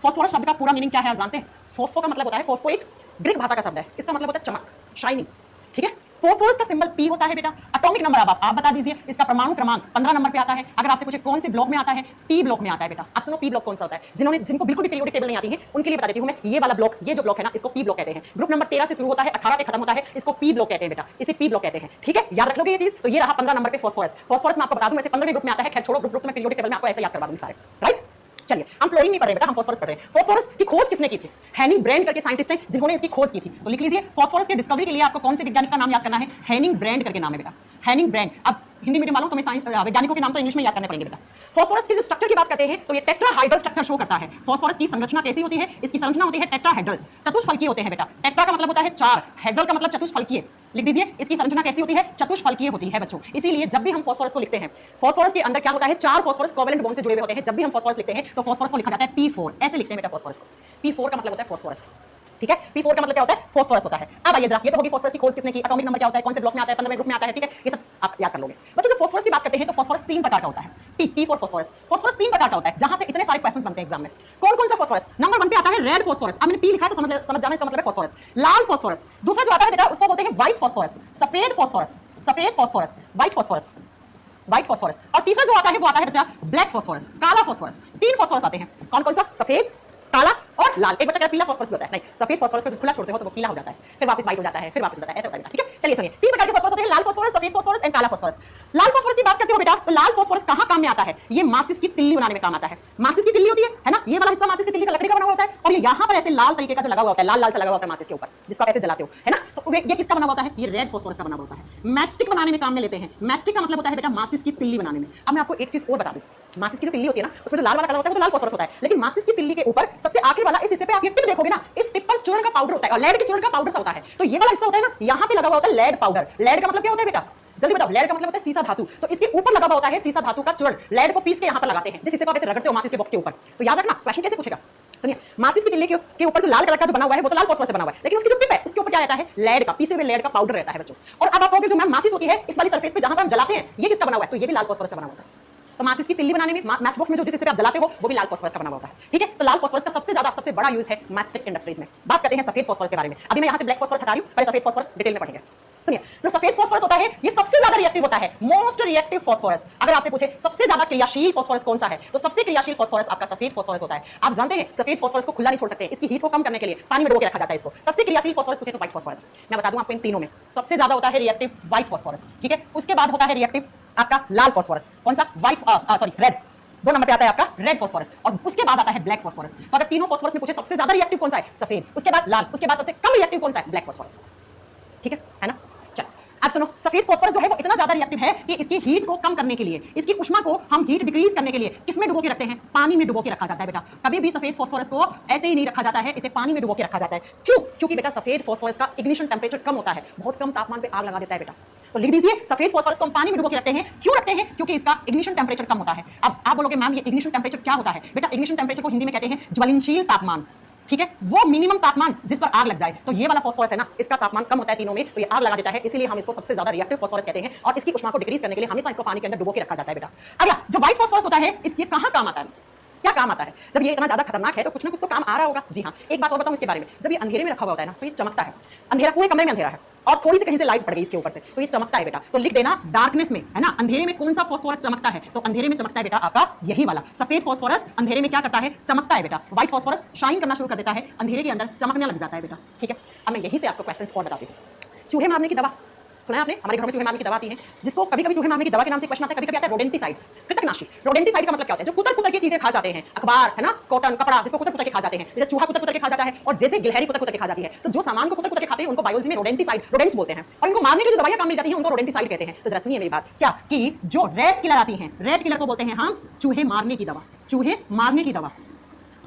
फास्फोरस शब्द का पूरा मीनिंग क्या है आप जानते हैं। फास्फो का मतलब होता है, फास्फो एक ग्रीक भाषा का शब्द है, इसका मतलब होता है चमक, शाइनिंग। ठीक है, फास्फोरस का सिंबल P होता है बेटा। एटॉमिक नंबर अब आप बता दीजिए, इसका परमाणु क्रमांक 15 नंबर पे आता है। अगर आपसे पूछे कौन से ब्लॉक में आता है, P ब्लॉक में आता है बेटा। आप सुनो P ब्लॉक कौन सा होता है, जिनको बिल्कुल भी पीरियोडिक टेबल नहीं आती है उनके लिए बता देती हूं मैं। ये वाला ब्लॉक, ये जो ब्लॉक है ना, इसको P ब्लॉक कहते हैं। ग्रुप नंबर 13 से शुरू होता है, 18 पे खत्म होता है, इसको P ब्लॉक कहते हैं बेटा, इसे P ब्लॉक कहते हैं। ठीक है, याद रख लोगे ये चीज। तो ये रहा 15 नंबर पे फास्फोरस। फास्फोरस मैं आपको बता दूं वैसे 15वें ग्रुप में आता है, खैर छोड़ो, ग्रुप में पीरियोडिक टेबल में आपको ऐसे याद करवा दूंगी सारे, राइट। चलिए हम फ्लोरीन नहीं पढ़ रहे बेटा, हम फास्फोरस पढ़ रहे हैं। फास्फोरस की खोज किसने की थी? हेनिंग ब्रैंड करके साइंटिस्ट हैं जिन्होंने इसकी खोज की थी। तो लिख लीजिए, फास्फोरस के डिस्कवरी के लिए आपको कौन से वैज्ञानिक का नाम याद करना है? हेनिंग ब्रैंड करके नाम है बेटा, हेनिंग ब्रैंड। अब हिंदी मीडियम वालों तुम्हें साइंस वैज्ञानिकों के नाम तो इंग्लिश में याद करने पड़ेंगे बेटा। फास्फोरस की जो स्ट्रक्चर की बात करते हैं तो ये टेट्राहाइड्रल स्ट्रक्चर शो करता है। फास्फोरस की संरचना कैसी होती है? इसकी संरचना होती है टेट्राहाइड्रल, चतुष्फलकीय होते हैं बेटा। टेट्रा का मतलब होता है 4, हाइड्रल का मतलब चतुष्फलकीय। लिख दीजिए, इसकी संरचना कैसी होती है? चतुष्फलकीय होती है बच्चों। इसीलिए जब भी हम फास्फोरस को लिखते हैं, फास्फोरस के अंदर क्या होता है? 4 फास्फोरस कोवेलेंट बॉन्ड से जुड़े हुए होते हैं। जब भी हम फास्फोरस लिखते हैं तो फास्फोरस को लिखा जाता है P4, ऐसे लिखते हैं बेटा फास्फोरस को। P4 का मतलब होता है फास्फोरस, ठीक है। P4 का मतलब क्या होता है? फास्फोरस होता है। अब आइए जरा, ये तो होगी फास्फोरस की खोज किसने की, एटॉमिक नंबर क्या होता है, कौन से ब्लॉक में आता है, 15वें ग्रुप में आता है, ठीक है। ये सब आप याद कर लोगे बच्चों। जब फास्फोरस की बात करते हैं तो फास्फोरस 3 प्रकार का होता है। P4 फास्फोरस, फास्फोरस 3 प्रकार का होता है, जहां से इतने सारे क्वेश्चंस बनते हैं एग्जाम में। कौन कौन सा फास्फोरस? नंबर 1 पे आता है रेड फास्फोरस। अब मैंने P लिखा है तो समझ जाना, इसका मतलब है फास्फोरस। लाल फास्फोरस। दूसरा जो आता है बेटा उसको बोलते हैं व्हाइट फास्फोरस, सफेद फास्फोरस, सफेद phosphorus, white phosphorus, white phosphorus. और तीसरा जो आता है वो आता है बेटा ब्लैक फास्फोरस, काला फास्फोरस। 3 फास्फोरस आते हैं, कौन कौन सा? सफेद, काला और लाल। एक बच्चा कहता है पीला फास्फोरस होता है, नहीं, सफेद फास्फोरस को खुला छोड़ते हो तो वो पीला हो जाता है, फिर वापस व्हाइट हो जाता है, फिर वापस होता है, ऐसा होता है, ठीक है। चलिए सुनिए, 3 प्रकार के फास्फोरस होते हैं, लाल फास्फोरस, सफेद फास्फोरस एंड काला फास्फोरस। लाल फास्फोरस की बात करते हो बेटा तो लाल फास्फोरस कहां काम में आता है? ये माचिस की तिल्ली बनाने में काम आता है। माचिस की तिल्ली होती है ना, ये वाला हिस्सा माचिस की तिल्ली का लकड़ी का बना हुआ होता है, और ये यहां पर ऐसे लाल तरीके का जो लगा हुआ होता है, लाल लाल सा लगा हुआ होता है माचिस के ऊपर, जिसको आप ऐसे जलाते हो, है ना। तो ये किसका बना हुआ होता है? ये रेड फास्फोरस का बना हुआ होता है। मैचस्टिक बनाने में काम में लेते हैं। मैचस्टिक का मतलब होता है बेटा माचिस की तिल्ली बनाने में। अब मैं आपको एक चीज और बता दूं, माचिस की जो तिल्ली होती है ना, उसमें जो लाल वाला कलर होता है वो तो लाल फास्फोरस होता है, लेकिन माचिस की तिल्ली के ऊपर सबसे आखिर वाला इस हिस्से पे आप ये टिप देखोगे ना, इस टिप पर चूर्ण का पाउडर होता है, और लेड के चूर्ण का पाउडर सा होता है। तो ये वाला हिस्सा होता है ना, यहाँ पे लगा हुआ होता है लेड पाउडर। लेड का मतलब क्या होता है बेटा? जल्दी बताओ। लेड का मतलब होता है सीसा धातु। तो इसके ऊपर लगा हुआ होता है सीसा धातु का चूर्ण। लेड को पीस के यहाँ पर लगाते हैं, जिस हिस्से को आप ऐसे रगड़ते हो माचिस के बॉक्स के ऊपर। तो याद रखना, क्वेश्चन कैसे पूछेगा। सुनिए, माचिस की तिल्ली के ऊपर जो लाल कलर का जो बना हुआ है वो तो लाल फास्फोरस से बना हुआ है, लेकिन उसकी जो टिप है उसके ऊपर क्या रहता है? लेड का, पीसे हुए लेड का पाउडर रहता है बच्चों। और अब आप कहोगे जो मैम माचिस होती है इस वाली सरफेस पे जहां पर हम जलाते हैं, ये किसका बना हुआ है? तो ये भी लाल फास्फोरस से बना हुआ है। तो माचिस की तिल्ली बनाने में, मैच बॉक्स में जो जिस हिस्से पे आप जलाते हो वो भी लाल फास्फोरस का बना हुआ होता है, ठीक है। तो लाल फास्फोरस का सबसे बड़ा यूज है मैचस्टिक इंडस्ट्रीज में। बात करते हैं सफेद फास्फोरस के बारे में। अभी मैं यहाँ से ब्लैक फास्फोरस हटा रही हूँ, पहले सफेद फास्फोरस डिटेल में पढ़ेंगे। सुनिए, जो सफेद फास्फोरस होता है ये सबसे ज्यादा रिएक्टिव होता है, मोस्ट रिएक्टिव फास्फोरस। अगर आपसे पूछे सबसे ज्यादा क्रियाशील फास्फोरस कौन सा है, तो सबसे क्रियाशील फास्फोरस आपका सफेद फास्फोरस होता है। आप जानते हैं सफेद फास्फोरस को खुला नहीं छोड़ सकते, इसकी हीट को कम करने के लिए पानी में डुबो के रखा जाता है इसको। सबसे क्रियाशील फास्फोरस पूछे तो व्हाइट फास्फोरस। मैं बता दूं आपको इन तीनों में सबसे ज्यादा होता है रिएक्टिव व्हाइट फास्फोरस, ठीक है। उसके बाद होता है रिएक्टिव आपका लाल फास्फोरस, कौन सा? रेड। 2 नंबर पे आता है आपका रेड फास्फोरस, और उसके बाद आता है ब्लैक फास्फोरस। तो अगर तीनों फास्फोरस में पूछे सबसे ज्यादा रिएक्टिव कौन सा है? सफेद। उसके बाद लाल, उसके बाद सबसे कम रिएक्टिव कौन सा है? ब्लैक फास्फोरस, ठीक है ना। चलो अब सुनो, सफेद फास्फोरस जो है वो इतना ज्यादा रिएक्टिव है कि इसकी हीट को कम करने के लिए, इसकी उष्मा को हम हीट डिक्रीज करने के लिए किसमें डुबो के रखते हैं? पानी में डुबो के रखा जाता है बेटा। कभी भी सफेद फास्फोरस को ऐसे ही नहीं रखा जाता है, इसे पानी में डुबो के रखा जाता है। क्यों? क्योंकि बेटा सफेद फास्फोरस का इग्निशन टेंपरेचर कम होता है, बहुत कम तापमान पे आग लगा देता है बेटा। तो लिख दीजिए, सफेद फास्फोरस को हम पानी में डुबो के रखते हैं। क्यों रखते हैं? क्योंकि इसका इग्निशन टेंपरेचर कम होता है। अब आप बोलोगे मैम ये इग्निशन टेंपरेचर क्या होता है? बेटा इग्निशन टेंपरेचर को हिंदी में कहते हैं ज्वलनशील तापमान, ठीक है। वो मिनिमम तापमान जिस पर आग लग जाए। तो ये वाला फास्फोरस है ना, इसका तापमान कम होता है तीनों में, तो ये आग लगा देता है, इसीलिए हम इसको सबसे ज्यादा रिएक्टिव फास्फोरस कहते हैं। और इसकी उष्मा को डिक्रीज करने के लिए हमेशा इसको पानी के अंदर डुबो के रखा जाता है बेटा। अगला जो व्हाइट फास्फोरस होता है, इसके कहां काम आता है? क्या काम आता है? जब ये इतना ज्यादा खतरनाक है तो कुछ ना कुछ तो काम आ रहा होगा। जी हाँ, एक बात और बताऊं इसके बारे में, जब ये अंधेरे में रखा हुआ होता है ना तो ये चमकता है। अंधेरा, पूरे कमरे में अंधेरा है और थोड़ी सी कहीं से लाइट पड़ गई इसके ऊपर से, तो ये चमकता है बेटा। तो लिख देना डार्कनेस में, है ना, अंधेरे में कौन सा फास्फोरस चमकता है? तो अंधेरे में चमकता है बेटा आपका यही वाला सफेद फास्फोरस। अंधेरे में क्या करता है? चमकता है बेटा। व्हाइट फास्फोरस शाइन करना शुरू कर देता है, अंधेरे के अंदर चमकने लग जाता है बेटा, ठीक है। अब मैं यहीं से आपको क्वेश्चन और बताती हूँ। चूहे मारने की दवा सुना है आपने? हमारे घरों में चूहे मारने की दवा आती है, जिसको कभी कभी चूहे मारने की दवा के नाम से क्वेश्चन आता है, कभी कभी आता है रोडेंटिसाइड्स, कृतकनाशी। रोडेंटिसाइड का मतलब क्या होता है? जो कुतर के चीजें खा जाते हैं, अखबार है ना, कॉटन कपड़ा, जिसको कुतर के खा जाते हैं। जैसे चूहा कुतर के खा जाता है, और जैसे गिलहरी कुतर के खा जाती है। तो जो सामान को कुतर के खाते हैं उनको बायोलॉजी में रोडेंट्स बोलते हैं, और इनको मारने की जो दवाइयां काम मिल जाती हैं उनको रोडेंटिसाइड कहते हैं। तो जरा सुनिए मेरी बात, क्या कि जो रेड किलर आती है, रेड किलर को बोलते हैं हम चूहे मारने की दवा, चूहे मारने की दवा।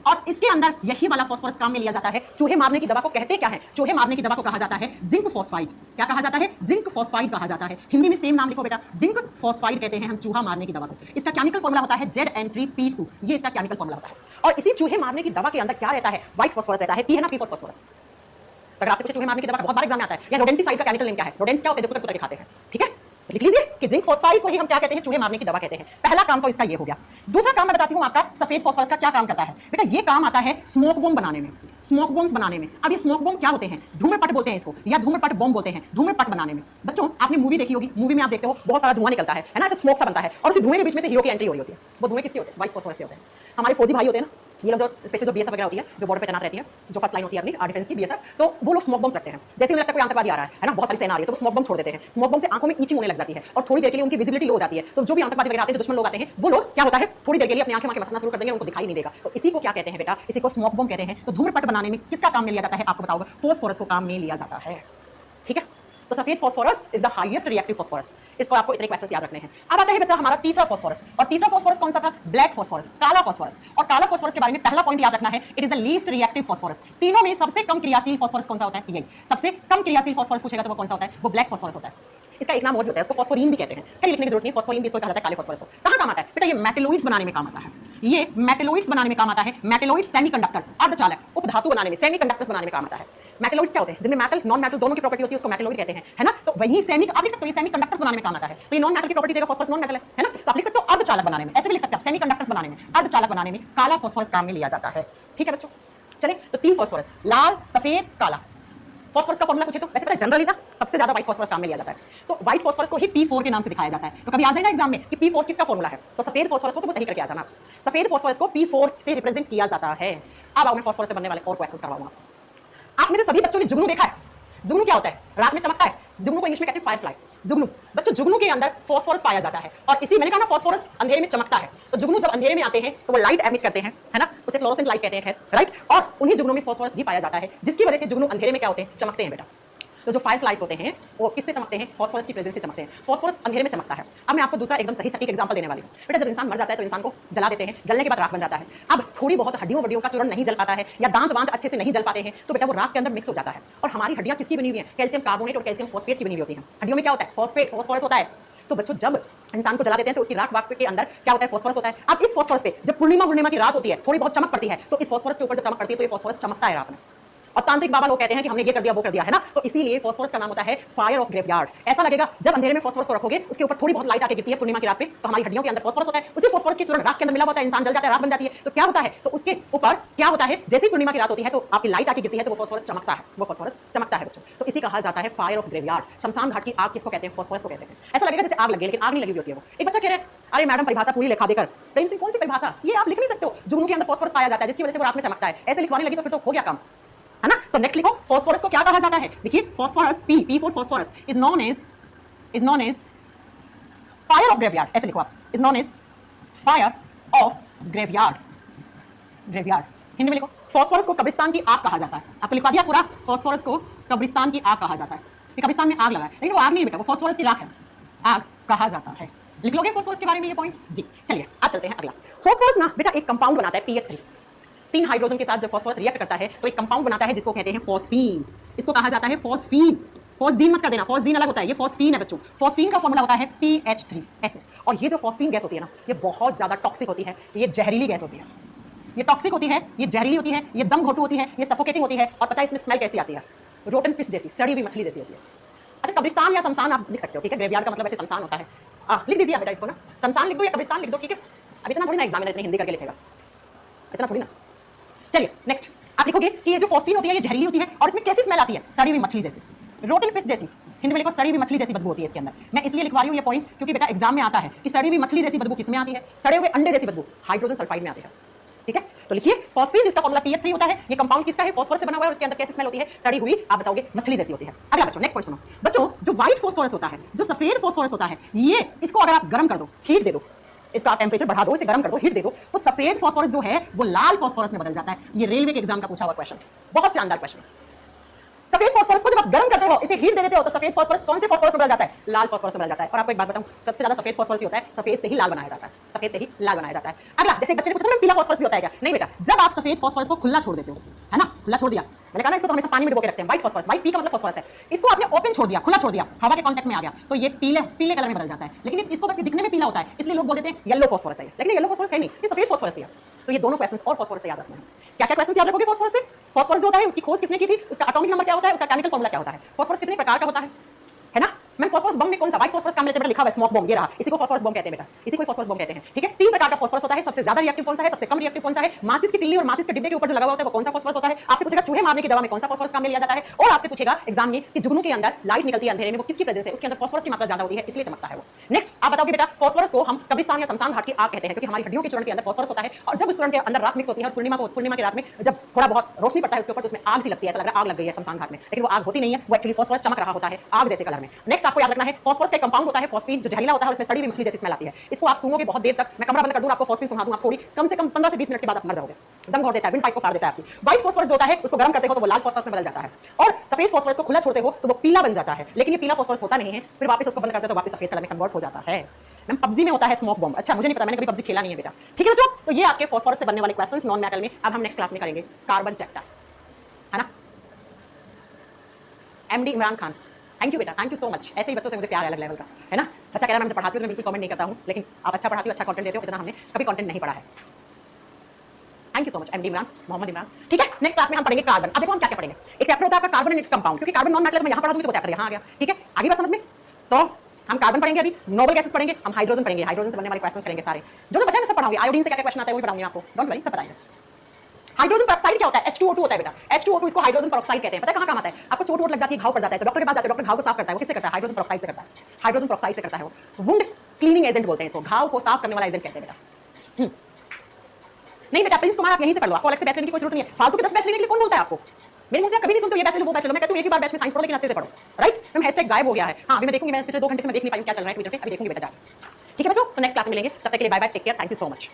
और इसके अंदर यही वाला फास्फोरस काम में लिया जाता है। चूहे मारने की दवा को कहते क्या है? चूहे मारने की दवा को कहा जाता है जिंक फॉस्फाइड। क्या कहा जाता है? जिंक फॉस्फाइड कहा जाता है। हिंदी में सेम नाम लिखो बेटा, जिंक फॉस्फाइड कहते हैं हम चूहा मारने की दवा को। इसका केमिकल फॉर्मूला होता है ZN3P2, ये इसका केमिकल फॉर्मूला होता है। और इसी चूहे मारने की दवा के अंदर क्या रहता है? व्हाइट फास्फोरस रहता है, P है ना, P4 फास्फोरस। अगर आपसे पूछे चूहे मारने की दवा का बहुत बार एग्जाम में आता है, या रोडेंटिसाइड का केमिकल नेम क्या है? रोडेंट्स क्या होते हैं? जो कुतर के खाते हैं, ठीक है। लिख लीजिए कि जिंक फॉस्फाइड को ही हम क्या कहते हैं? चूहे मारने की दवा कहते हैं। पहला काम तो इसका ये हो गया। दूसरा काम मैं बताती हूं आपका, सफेद फास्फोरस का क्या काम करता है बेटा? ये काम आता है स्मोक बॉम्ब बनाने में, स्मोक बॉम्ब्स बनाने में। अब ये स्मोक बॉम्ब क्या होते हैं? धूम्रपट बोलते हैं इसको, या धूम्रपट बॉम्ब बोलते हैं, धूम्रपट बनाने में। बच्चों आपने मूवी देखी होगी, मूवी में आप देखते हो बहुत सारा धुआं निकलता है ना, ऐसे स्मोक सा बनता है, और उस धुएं के बीच में से हीरो की एंट्री हो रही होती है। वो धुएं किसके होते हैं? व्हाइट फास्फोरस के होते हैं। हमारे फौजी भाई होते हैं ना, ये लोग जो स्पेशल जो बीएसएफ वगैरह होती है, जो बॉर्डर पे तैनात रहती है, जो फर्स्ट लाइन होती है अपनी डिफेंस की बीएसएफ, तो वो लोग स्मोक बम्स रखते हैं। जैसे उन्हें लगता है कोई आतंकवादी आ रहा है ना, बहुत सारी सेना आ रही है, तो वो स्मोक बम छोड़ देते हैं। स्मोक बम से आंखों में ईचिंग होने लग जाती है और थोड़ी देर के लिए उनकी विजिबिलिटी लो हो जाती है। तो जो भी आतंकवादी वगैरह आते हैं, जो दुश्मन लोग आते हैं, वो लोग क्या होता है, थोड़ी देर के लिए अपनी आंखें मसलना शुरू कर देंगे, उनको दिखाई नहीं देगा। तो इसी को क्या कहते हैं बेटा, इसी को स्मोक बम कहते हैं। तो धूम्रपट बनाने में किसका काम में लिया जाता है, आपको बताओगे, फॉस्फोरस को काम में लिया जाता है। ठीक है, तो सफेद phosphorus is the highest reactive phosphorus. इसको आपको इतने क्वेश्चंस याद रखने हैं। अब आता है बच्चा हमारा तीसरा फॉस्फोरस, और तीसरा फॉस्फोरस कौन सा था, ब्लैक फॉस्फोरस, काला फॉस्फोरस। और काला फॉस्फोरस के बारे में पहला पॉइंट याद रखना है, it is the least reactive phosphorus. तीनों में सबसे कम क्रियाशील फॉस्फोरस कौन सा होता है, यही सबसे कम क्रियाशील फॉस्फोरस पूछेगा तो वो कौन सा होता है, वो ब्लैक फॉस्फोरस होता है। इसका एक नाम और भी होता है, उसको फॉस्फोरीन भी कहते हैं, फिर लिखने की जरूरत नहीं, फॉस्फोरीन भी इसको कहा जाता है काले फॉस्फोरस को। कहां काम आता है बेटा, ये मेटलोइड्स बनाने में काम आता है। ये मेटलोइड्स बनाने में काम आता है। मेटलोइड सेमीकंडक्टर्स, अर्धचालक, उपधातु बनाने में, सेमीकंडक्टर्स बनाने में काम आता है। मेटलोइड्स क्या होते हैं, जिनमें मेटल नॉन मेटल दोनों की प्रॉपर्टी होती है, उसको मेटलोइड कहते हैं, है ना। तो वही सेमी, आप लिख सकते हो ये सेमीकंडक्टर्स बनाने में काम आता है। तो ये नॉन मेटल की प्रॉपर्टी देगा, फॉस्फोरस नॉन मेटल है ना। तो आप लिख सकते हो अर्धचालक बनाने में, ऐसे भी लिख सकते हैं, सेमीकंडक्टर्स बनाने में, अर्धचालक बनाने में काला फॉस्फोरस काम में लिया जाता है। ठीक है बच्चों, चले तो तीन फॉस्फोरस, लाल, सफेद, काला। फॉस्फोरस का फॉर्मूला पूछे तो वैसे पता है जनरली ना सबसे ज्यादा व्हाइट फॉस्फोरस काम में लिया जाता है। तो व्हाइट फॉस्फोरस को ही P4 के नाम से दिखाया जाता है। तो कभी आ जाएगा एग्जाम में कि P4 किसका फॉर्मूला है, तो सफेद फॉस्फोरस को तो सही करके आ जाना। सफेद फॉस्फोरस को P4 से रिप्रेजेंट किया जाता है। अब आओ मैं फॉस्फोरस से बनने वाले और क्वेश्चंस करवाऊंगा। आप में से सभी बच्चों ने जुगनू देखा है। जुगनू क्या होता है, रात में चमकता है। जुगनू को इंग्लिश में कहते हैं फायरफ्लाई। जुगनू बच्चों, जुगनू के अंदर फॉस्फोरस पाया जाता है, और इसी मैंने कहा ना फॉस्फोरस अंधेरे में चमकता है। तो जुगनू जब अंधेरे में आते हैं तो वो लाइट एमिट करते हैं, है ना, उसे फ्लोरोसेंट लाइट कहते हैं, राइट। और उन्हीं जुगनू में फॉस्फोरस भी पाया जाता है, जिसकी वजह से जुगनू अंधेरे में क्या होते हैं, चमकते हैं बेटा। तो जो फायरफ्लाइज होते हैं वो किससे चमकते हैं, फॉस्फोरस की प्रेजेंस से चमकते हैं। फॉस्फोरस अंधेरे में चमकता है। अब मैं आपको दूसरा एकदम सही सटीक एग्जांपल देने वाली हूं बेटा। जब इंसान मर जाता है तो इंसान को जला देते हैं, जलने के बाद राख बन जाता है। अब थोड़ी बहुत हड्डियों वड्डियों का चूर्ण नहीं जल पाता है, या दांत वांत अच्छे से नहीं जल पाते हैं, तो बेटा वो राख के अंदर मिक्स हो जाता है। और हमारी हड्डियां किसकी बनी हुई हैं, कैल्शियम कार्बोनेट और कैल्शियम फॉस्फेट की बनी हुई होती हैं। हड्डियों में क्या होता है, फॉस्फेट, फॉस्फोरस होता है। तो बच्चों जब इंसान को जला देते हैं तो उसकी राख वाक के अंदर क्या होता है, फॉस्फोरस होता है। अब इस फॉस्फोरस पे जब पूर्णिमा की रात होती है, थोड़ी बहुत चमक पड़ती है, तो इस फॉस्फोरस के ऊपर जब चमक पड़ती है तो ये फॉस्फोरस चमकता है रात में। और तांत्रिक बाबा लोग कहते हैं कि हमने ये कर दिया वो कर दिया, है ना। तो इसीलिए फॉस्फोरस का नाम होता है फायर ऑफ ग्रेवयार्ड। ऐसा लगेगा जब अंधेरे में फॉस्फोरस को रखोगे, उसके ऊपर थोड़ी बहुत लाइट आके गिरती है पूर्णिमा की रात पे, तो हमारी हड्डियों के अंदर फॉस्फोरस होता है। उसी फॉस्फोरस के चूर्ण राख के अंदर मिला होता है, इंसान जल जाता है, राख बन जाती है। तो क्या होता है, तो उसके ऊपर क्या होता है, जैसे ही पूर्णिमा की रात होती है तो आपकी लाइट आके गिरती है, तो वो फॉस्फोरस चमकता है, वो फॉस्फोरस चमकता है बच्चों। तो इसी कहा जाता है फायर ऑफ ग्रेवयार्ड। शमशान घाट की आग किसको कहते हैं, फॉस्फोरस को कहते हैं। ऐसा लगेगा जैसे आग लगी, लेकिन आग नहीं लगी हुई होती है वो। एक बच्चा कह रहा है अरे मैडम परिभाषा पूरी लिखा देकर, प्रेम सिंह कौन सी परिभाषा, ये आप लिख नहीं सकते हो। जुगनू के अंदर फॉस्फोरस पाया जाता है, जिसकी वजह से वो रात में चमकता है। ऐसे लिखवाने लगी तो फिर तो हो गया काम, है ना। तो नेक्स्ट लिखो, फॉस्फोरस को क्या कहा जाता है। देखिए phosphorus P4 phosphorus is known as fire of graveyard. ऐसे लिखो आप, is known as fire of graveyard. Graveyard Hindi में लिखो। फॉस्फोरस को कब्रिस्तान की आग कहा जाता है। आपको लिखवा दिया पूरा, फॉस्फोरस को कब्रिस्तान की आग कहा जाता है। ये कब्रिस्तान में आग लगा है, लेकिन वो आग नहीं है बेटा, वो फॉस्फोरस की राख है, आग कहा जाता है। लिख लोगे फॉस्फोरस के बारे में ये पॉइंट जी। चलिए अब चलते हैं अगला। फॉस्फोरस ना बेटा एक कंपाउंड बनाता है PH3। 3 हाइड्रोजन के साथ जब फॉस्फोरस रिएक्ट करता है तो एक कंपाउंड बनाता है जिसको कहते हैं फॉस्फीन। इसको कहा जाता है फॉस्फीन। फॉस्फीन मत कर देना, फॉस्फीन अलग होता है, ये फॉस्फीन है बच्चों। फॉस्फीन का फॉर्मूला होता है PH3 ऐसे। और ये जो फॉस्फीन गैस होती है ना, ये बहुत ज्यादा टॉक्सिक होती है, ये जहरीली गैस होती है, ये टॉक्सिक होती है, ये जहरीली होती है, ये दम घोटू होती है, ये सफोकेटिंग होती है। और पता है इसमें स्मेल कैसी आती है, रोटन फिश जैसी, सड़ी हुई मछली जैसी होती है। अच्छा कब्रिस्तान या शमशान आप लिख सकते हो, ठीक है। ग्रेवयार्ड का मतलब वैसे शमशान होता है। लिख दीजिए बेटा इसको ना, शमशान लिख दो या कब्रिस्तान लिख दो, ठीक है। अब इतना थोड़ी ना एग्जामिनर इतनी हिंदी करके लिखेगा, इतना थोड़ी ना। चलिए नेक्स्ट आप लिखोगे कि ये जो फॉस्फीन होती है ये जहरीली होती है, और इसमें कैसी स्मेल आती है, सड़ी हुई मछली जैसी, रोटन फिश जैसी। हिंदी में लिखो सड़ी हुई मछली जैसी बदबू होती है इसके अंदर। मैं इसलिए लिखवा रही हूँ ये पॉइंट क्योंकि बेटा एग्जाम में आता है कि सड़ी हुई मछली जैसी बदबू किसमें आती है, सड़े हुए अंडे जैसी बदबू हाइड्रोजन सल्फाइड में आती है, ठीक है। तो लिखिए फॉस्फीन जिसका फॉर्मूला PH3 होता है, ये कंपाउंड किसका है, फॉस्फोरस से बना हुआ है, और उसके अंदर कैसी स्मेल होती है, सड़ी हुई, आप बताओगे मछली जैसी होती है। अगला बच्चों नेक्स्ट पॉइंट सुनो बच्चों, जो व्हाइट फॉस्फोरस होता है, जो सफेद फॉस्फोरस होता है, ये इसको अगर आप गर्म कर दो, हीट दे दो, इसका टेम्परेचर बढ़ा दो, इसे गर्म कर दो, हीट दे दो, तो सफेद फॉस्फोरस जो है वो लाल फॉस्फोरस में बदल जाता है। ये रेलवे के एग्जाम का पूछा हुआ क्वेश्चन, बहुत शानदार क्वेश्चन। सफेद फॉस्फोरस को जब आप गर्म करते हो, इसे हीट दे देते हो, तो सफेद फॉस्फोरस कौन से फॉस्फोरस में बदल जाता है, लाल फॉस्फोरस में बदल जाता है। और आपको एक बात बताऊं, सबसे ज्यादा सफेद फॉस्फोरस ही होता है, सफेद से ही लाल बनाया जाता है, सफेद से ही लाल बनाया जाता है। अगला जैसे बच्चे ने पूछा ना पीला फॉस्फोरस भी होता है क्या, नहीं बेटा, जब आप सफेद फॉस्फोरस को खुला छोड़ देते हो, है ना, खुला छोड़ दिया, मैंने कहा ना इसको तो हमेशा पानी में डुबो के रखते हैं। व्हाइट फॉस्फोरस, व्हाइट पी का मतलब फॉस्फोरस है, इसको आपने ओपन छोड़ दिया, खुला छोड़ दिया, हवा के कांटेक्ट में आ गया, तो ये पीले कलर में बदल जाता है। लेकिन इसको बस दिखने में पीला होता है, इसलिए लोग बोल देते हैं येलो फॉस्फोरस है, लेकिन येलो फॉस्फोरस है नहीं, ये सफेद फॉस्फोरस है। तो ये दोनों क्वेश्चंस और फॉस्फोरस से याद रखना है। क्या क्या क्वेश्चंस याद रखोगे फॉस्फोरस से? फॉस्फोरस जो होता है उसकी खोज किसने की थी, उसका एटॉमिक नंबर क्या होता है, उसका केमिकल फॉर्मूला क्या होता है, फॉस्फोरस कितने प्रकार का होता है ना। मैं फॉस्फोरस बम में कौन सा व्हाइट फॉस्फोरस का मैंने लिखा हुआ है स्मोक बम, ये रहा, इसी को फॉस्फोरस बम कहते हैं बेटा, इसी को फॉस्फोरस बम कहते हैं। ठीक है, 3 प्रकार का फॉस्फोरस होता है, सबसे ज्यादा रिएक्टिव कौन सा है, सबसे कम रिएक्टिव कौन सा है, माचिस की तिल्ली और माचिस के डिब्बे के ऊपर जो लगा हुआ होता है वो कौन सा फॉस्फोरस होता है, आपसे पूछेगा चूहे मारने की दवा में कौन सा फॉस्फोरस काम में लिया जाता है, और आपसे पूछेगा एग्जाम में कि जुगनू के अंदर लाइट निकलती है अंधेरे में, वो किसकी प्रेजेंस है, उसके अंदर फॉस्फोरस की मात्रा ज्यादा होती है इसलिए चमकता है वो। नेक्स्ट आप बताओगे बेटा फॉस्फोरस को हम कब्रिस्तान या शमशान घाट की आग कहते हैं, क्योंकि हमारी हड्डियों के चूर्ण के अंदर फॉस्फोरस होता है, और जब उस चूर्ण के अंदर राख मिक्स होती है और पूर्णिमा की रात में जब थोड़ा बहुत रोशनी पड़ता है उसके ऊपर तो उसमें आग सी लगती है, ऐसा लग रहा है आग लग गई है शमशान घाट में, लेकिन वो आग होती नहीं है, वो एक्चुअली फॉस्फोरस चमक रहा होता है आग जैसे कलर में। नेक्स्ट आपको याद रखना है फॉस्फोरस का कंपाउंड होता है फॉस्फीन, जो जहरीला होता है और उसमें सड़ी हुई मछली जैसी स्मेल आती है, इसको आप सूंघोगे बहुत देर तक, मैं कमरा बंद कर दूं आपको फॉस्फीन सुंघा दूं, आप थोड़ी कम से कम 15 से 20 मिनट के बाद आप मर जाओगे, दम घोट देता है, विंड पाइप को फाड़ देता है आपकी। व्हाइट फॉस्फोरस होता है उसको गर्म करते हो तो वो लाल फॉस्फोरस में बदल जाता है, और सफेद फॉस्फोरस को खुला छोड़ते हो तो वो पीला बन जाता है, लेकिन ये पीला फॉस्फोरस होता नहीं है, फिर वापस उसको बंद करते हो तो वापस सफेद कलर में कन्वर्ट हो जाता है। मैम पबजी में होता है स्मोक बॉम्ब, अच्छा मुझे नहीं पता, मैंने कभी पबजी खेला नहीं है बेटा। ठीक है बच्चों, तो ये आपके फॉस्फोरस से बनने वाले क्वेश्चंस नॉन मेटल में अब हम नेक्स्ट क्लास में करेंगे कार्बन चैप्टर, है ना। MD Imran Khan, thank you बेटा, थैंक यू सो मच, ऐसे ही बच्चों से मुझे प्यार है अलग लेवल का, है ना। अच्छा कह रहा मैं पढ़ाती हूँ तो मैं बिल्कुल कमेंट नहीं करता हूँ, लेकिन आप अच्छा पढ़ाती हो, अच्छा कंटेंट देते हो, इतना हमने कभी कंटेंट नहीं पढ़ा है। Thank you so much MD Imran, Mohammad Imran. ठीक है, नेक्स्ट क्लास में हम पढ़ेंगे कार्बन। अब देखो हम क्या क्या पढ़ेंगे, एक चैप्टर होता है आपका कार्बन एंड इट्स कंपाउंड, क्योंकि कार्बन नॉन मेटल मैं यहाँ पढ़ा दूंगी तो वो चैप्टर यहाँ आ गया। ठीक है, आगे बात समझ में, तो हम कार्बन पढ़ेंगे, अभी नोबल गैसेस पढ़ेंगे, हम हाइड्रोजन पढ़ेंगे, हाइड्रोजन से बनने वाले क्वेश्चंस करेंगे सारे, जो बचा है मैं सब पढ़ाऊंगी, आयोडीन से क्या क्या क्वेश्चन आता है वो भी पढ़ाऊंगी आपको, डोंट वरी सब बताएंगे। हाइड्रोजन पेरोक्साइड क्या होता है, H2O2 होता है बेटा, H2O2 इसको हाइड्रोजन पेरोक्साइड कहते हैं, पता है कहाँ काम आता है, आपको चोट वोट लग जाती है, घाव पड़ जाता है तो डॉक्टर के पास जाते हो, डॉक्टर घाव को साफ करता है, वो किससे करता है, हाइड्रोजन पेरोक्साइड से करता है, हाइड्रोजन पेरोक्साइड से करता है वो, वुंड क्लीनिंग एजेंट बोलते हैं इसको, घाव को साफ करने वाला एजेंट कहते हैं बेटा। नहीं बेटा प्रिंस कुमार आप यहीं से पढ़ लो, आपको अलग से बैच लेने की कोई जरूरत नहीं है, फालतू के 10 बैच लेने के लिए कौन बोलता है आपको, मेरे मुंह से कभी नहीं सुनते ये बैच लो वो बैच लो, मैं कहती हूं एक ही बार बैच में साइंस पढ़ो लेकिन अच्छे से पढ़ो, राइट। मैम हैशटैग गायब हो गया है, हां अभी मैं देखूंगी, मैं पिछले 2 घंटे से मैं देख नहीं पाई क्या चल रहा है ट्विटर पे, अभी देखूंगी बेटा जाके। ठीक है बच्चों, तो नेक्स्ट क्लास में मिलेंगे, तब तक के लिए bye bye, take care, thank you so much.